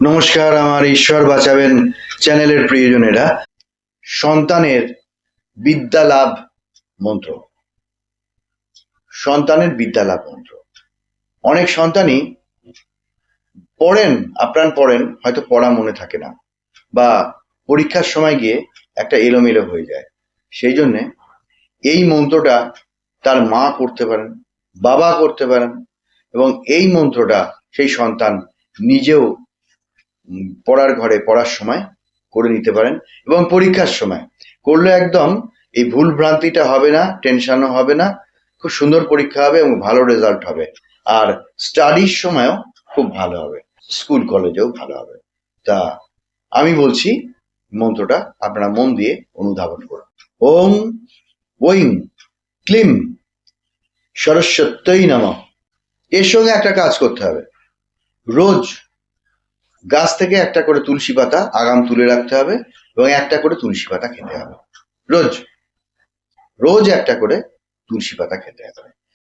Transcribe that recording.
নমস্কার, আমার ঈশ্বর বাঁচাবেন চ্যানেলের প্রিয়জনেরা। সন্তানের বিদ্যা লাভ মন্ত্র। সন্তানের বিদ্যা লাভ মন্ত্র। অনেক সন্তানই পড়েন, আপ্রাণ পড়েন, হয়তো পড়া মনে থাকে না, বা পরীক্ষার সময় গিয়ে একটা এলোমেলো হয়ে যায়। সেই জন্যে এই মন্ত্রটা তার মা করতে পারেন, বাবা করতে পারেন, এবং এই মন্ত্রটা সেই সন্তান নিজেও পড়ার ঘরে পড়ার সময় করে নিতে পারেন, এবং পরীক্ষার সময় করলে একদম এই ভুল ভ্রান্তিটা হবে না, টেনশনও হবে না, খুব সুন্দর পরীক্ষা হবে এবং ভালো রেজাল্ট হবে। আর স্টাডির সময়ও খুব ভালো হবে, স্কুল কলেজেও ভালো হবে। তা আমি বলছি মন্ত্রটা আপনারা মন দিয়ে অনুধাবন করুন। ওম ওইং ক্লিম সরস্বত্যই নমঃ। এর সঙ্গে একটা কাজ করতে হবে, রোজ গাছ থেকে একটা করে তুলসী পাতা আগাম তুলে রাখতে হবে এবং একটা করে তুলসী পাতা খেতে হবে। রোজ রোজ একটা করে তুলসী পাতা খেতে হবে।